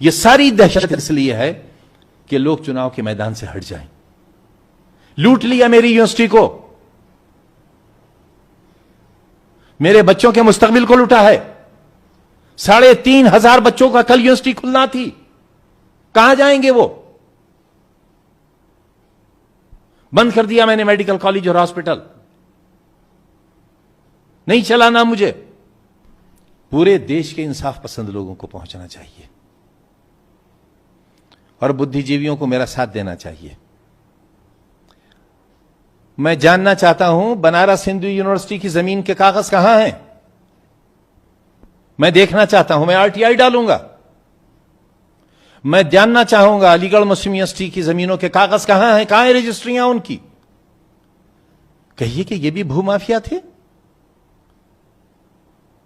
यह सारी दहशत इसलिए है कि लोग चुनाव के मैदान से हट जाएं। लूट लिया मेरी यूनिवर्सिटी को, मेरे बच्चों के मुस्तकबिल को लूटा है। 3,500 बच्चों का कल यूनिवर्सिटी खुलना थी, कहां जाएंगे वो? बंद कर दिया मैंने मेडिकल कॉलेज और हॉस्पिटल, नहीं चलाना मुझे। पूरे देश के इंसाफ पसंद लोगों को पहुंचना चाहिए और बुद्धिजीवियों को मेरा साथ देना चाहिए। मैं जानना चाहता हूं बनारस हिंदू यूनिवर्सिटी की जमीन के कागज कहां हैं? मैं देखना चाहता हूं, मैं आरटीआई डालूंगा। मैं जानना चाहूंगा अलीगढ़ मुस्लिम यूनिवर्सिटी की जमीनों के कागज कहां हैं, कहां है रजिस्ट्रियां उनकी? कहिए कि ये भी भूमाफिया थे।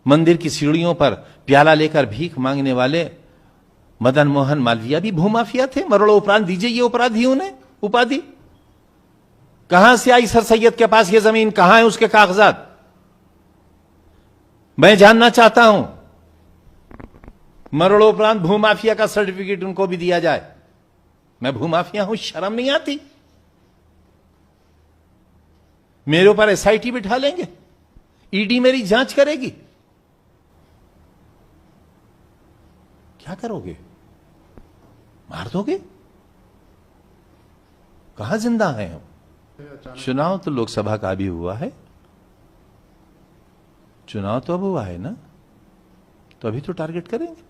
मंदिर की सीढ़ियों पर प्याला लेकर भीख मांगने वाले मदन मोहन मालवीय भी भूमाफिया थे। मरोड़ो उपरांत दीजिए ये अपराधियों ने उपाधि। कहां से आई सर सैयद के पास ये जमीन, कहां है उसके कागजात? मैं जानना चाहता हूं। मरणोपरांत भूमाफिया का सर्टिफिकेट उनको भी दिया जाए। मैं भूमाफिया हूं, शर्म नहीं आती? मेरे ऊपर एसआईटी बिठा लेंगे, ईडी मेरी जांच करेगी, क्या करोगे? मार दोगे? कहां जिंदा है हम? चुनाव तो लोकसभा का भी हुआ है, चुनाव तो अब हुआ है ना, तो अभी तो टारगेट करेंगे।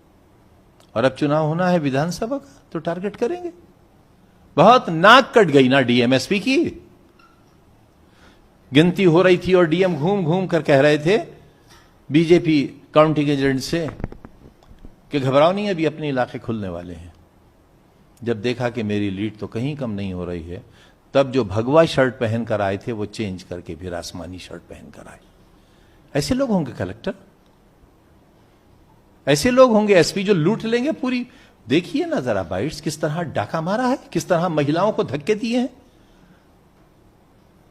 और अब चुनाव होना है विधानसभा का, तो टारगेट करेंगे। बहुत नाक कट गई ना डीएमएसपी की। गिनती हो रही थी और डीएम घूम घूम कर कह रहे थे बीजेपी काउंटिंग एजेंट से कि घबराओ नहीं, अभी अपने इलाके खुलने वाले हैं। जब देखा कि मेरी लीड तो कहीं कम नहीं हो रही है, तब जो भगवा शर्ट पहनकर आए थे वो चेंज करके फिर आसमानी शर्ट पहनकर आए। ऐसे लोग होंगे कलेक्टर, ऐसे लोग होंगे एसपी जो लूट लेंगे पूरी। देखिए ना जरा बाइट्स, किस तरह डाका मारा है, किस तरह महिलाओं को धक्के दिए हैं,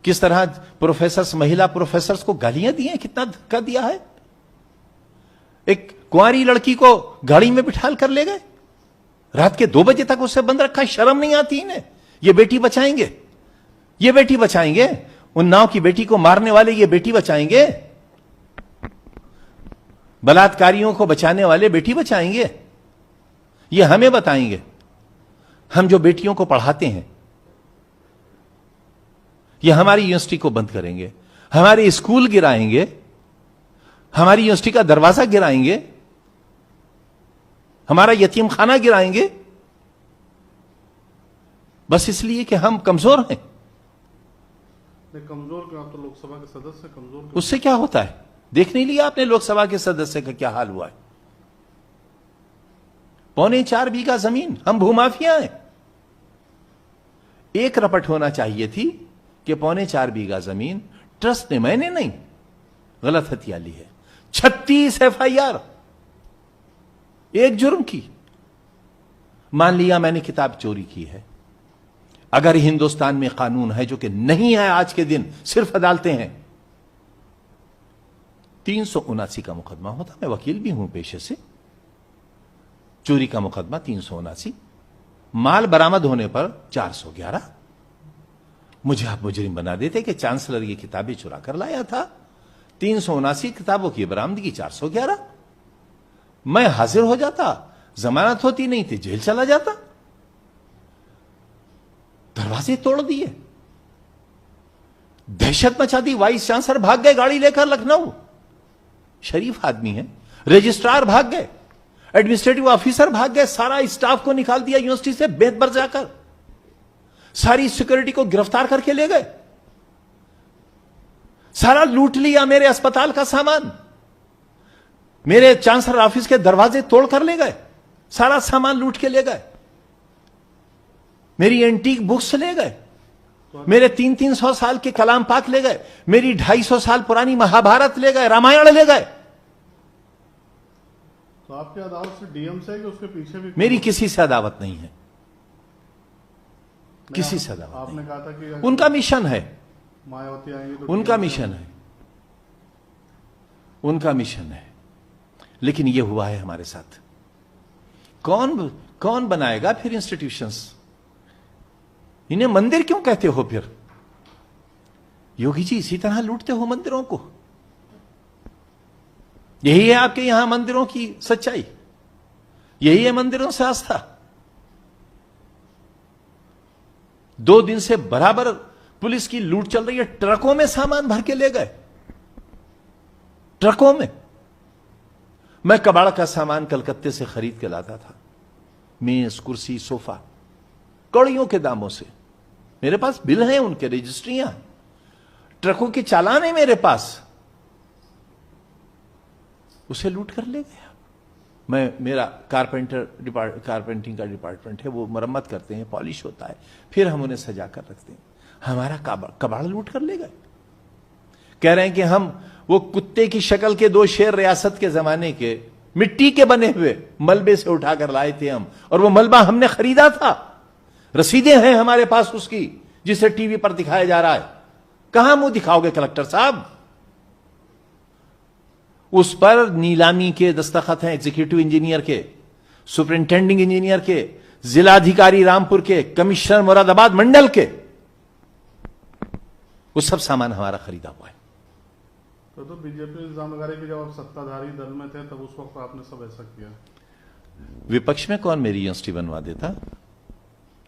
किस तरह प्रोफेसर्स, महिला प्रोफेसर्स को गालियां दी हैं, कितना धक्का दिया है। एक कुंवारी लड़की को गाड़ी में बिठाल कर ले गए, रात के 2 बजे तक उसे बंद रखा। शर्म नहीं आती इन्हें? ये बेटी बचाएंगे, ये बेटी बचाएंगे, उन नाव की बेटी को मारने वाले ये बेटी बचाएंगे, बलात्कारियों को बचाने वाले बेटी बचाएंगे, ये हमें बताएंगे। हम जो बेटियों को पढ़ाते हैं, ये हमारी यूनिवर्सिटी को बंद करेंगे, हमारे स्कूल गिराएंगे, हमारी यूनिवर्सिटी का दरवाजा गिराएंगे, हमारा यतीम खाना गिराएंगे, बस इसलिए कि हम कमजोर हैं। कमजोर क्यों? आप तो लोकसभा के सदस्य कमजोर। उससे क्या होता है? देख नहीं लिया आपने लोकसभा के सदस्य का क्या हाल हुआ है? 4.25 बीघा जमीन, हम भूमाफिया हैं। 1 रपट होना चाहिए थी कि 4.25 बीघा जमीन ट्रस्ट ने, मैंने नहीं, गलत हथिया ली है। 36 एफआईआर एक जुर्म की। मान लिया मैंने किताब चोरी की है। अगर हिंदुस्तान में कानून है, जो कि नहीं है आज के दिन, सिर्फ अदालतें हैं, 379 का मुकदमा होता। मैं वकील भी हूं पेशे से। चोरी का मुकदमा 379, माल बरामद होने पर 411। मुझे आप मुजरिम बना देते कि चांसलर ये किताबें चुरा कर लाया था। 379 किताबों की बरामदगी, 411। मैं हाजिर हो जाता, जमानत होती नहीं थी, जेल चला जाता। दरवाजे तोड़ दिए, दहशत मचा दी। वाइस चांसलर भाग गए गाड़ी लेकर लखनऊ, शरीफ आदमी है। रजिस्ट्रार भाग गए, एडमिनिस्ट्रेटिव ऑफिसर भाग गए, सारा स्टाफ को निकाल दिया यूनिवर्सिटी से बेत बर जाकर, सारी सिक्योरिटी को गिरफ्तार करके ले गए, सारा लूट लिया मेरे अस्पताल का सामान, मेरे चांसलर ऑफिस के दरवाजे तोड़ कर ले गए, सारा सामान लूट के ले गए, मेरी एंटीक बुक्स ले गए, मेरे 300-300 साल के कलाम पाक ले गए, मेरी 250 साल पुरानी महाभारत ले गए, रामायण ले गए। तो आपकी अदावत से डीएम से कि उसके पीछे भी? मेरी किसी से अदावत नहीं है, किसी से अदावत नहीं। आपने कहा था कि उनका मिशन है, मायावती आएंगी तो उनका मिशन है, उनका मिशन है। लेकिन यह हुआ है हमारे साथ। कौन कौन बनाएगा फिर इंस्टीट्यूशंस? इन्हें मंदिर क्यों कहते हो फिर? योगी जी इसी तरह लूटते हो मंदिरों को। यही है आपके यहां मंदिरों की सच्चाई, यही है मंदिरों से आस्था। 2 दिन से बराबर पुलिस की लूट चल रही है। ट्रकों में सामान भर के ले गए, ट्रकों में। मैं कबाड़ का सामान कलकत्ते से खरीद के लाता था, मेज, कुर्सी, सोफा, कौड़ियों के दामों से। मेरे पास बिल हैं, उनके रजिस्ट्रियां, ट्रकों के चालान है मेरे पास। उसे लूट कर ले गया। मेरा कारपेंटिंग का डिपार्टमेंट है, वो मरम्मत करते हैं, पॉलिश होता है, फिर हम उन्हें सजा कर रखते हैं। हमारा कबाड़ लूट कर ले गए। कह रहे हैं कि हम वो कुत्ते की शक्ल के 2 शेर रियासत के जमाने के मिट्टी के बने हुए मलबे से उठाकर लाए थे हम, और वो मलबा हमने खरीदा था। रसीदें हैं हमारे पास उसकी, जिसे टीवी पर दिखाया जा रहा है। कहां मुंह दिखाओगे कलेक्टर साहब? उस पर नीलामी के दस्तखत हैं, एग्जीक्यूटिव इंजीनियर के, सुपरिंटेंडिंग इंजीनियर के, जिलाधिकारी रामपुर के, कमिश्नर मुरादाबाद मंडल के। वो सब सामान हमारा खरीदा हुआ है। तो बीजेपी इल्जाम लगा रही है कि जब आप सत्ताधारी दल में थे तब उस वक्त आपने सब ऐसा किया। विपक्ष में कौन मेरी यूनिवर्सिटी बनवा देता?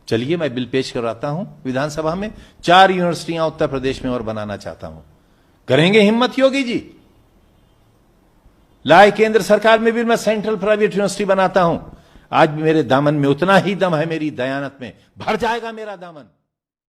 चलिए मैं बिल पेश करवाता हूं विधानसभा में। 4 यूनिवर्सिटियां उत्तर प्रदेश में और बनाना चाहता हूं। करेंगे हिम्मत योगी जी? लाए केंद्र सरकार में भी मैं सेंट्रल प्राइवेट यूनिवर्सिटी बनाता हूं। आज मेरे दामन में उतना ही दम है, मेरी दयानत में भर जाएगा मेरा दामन।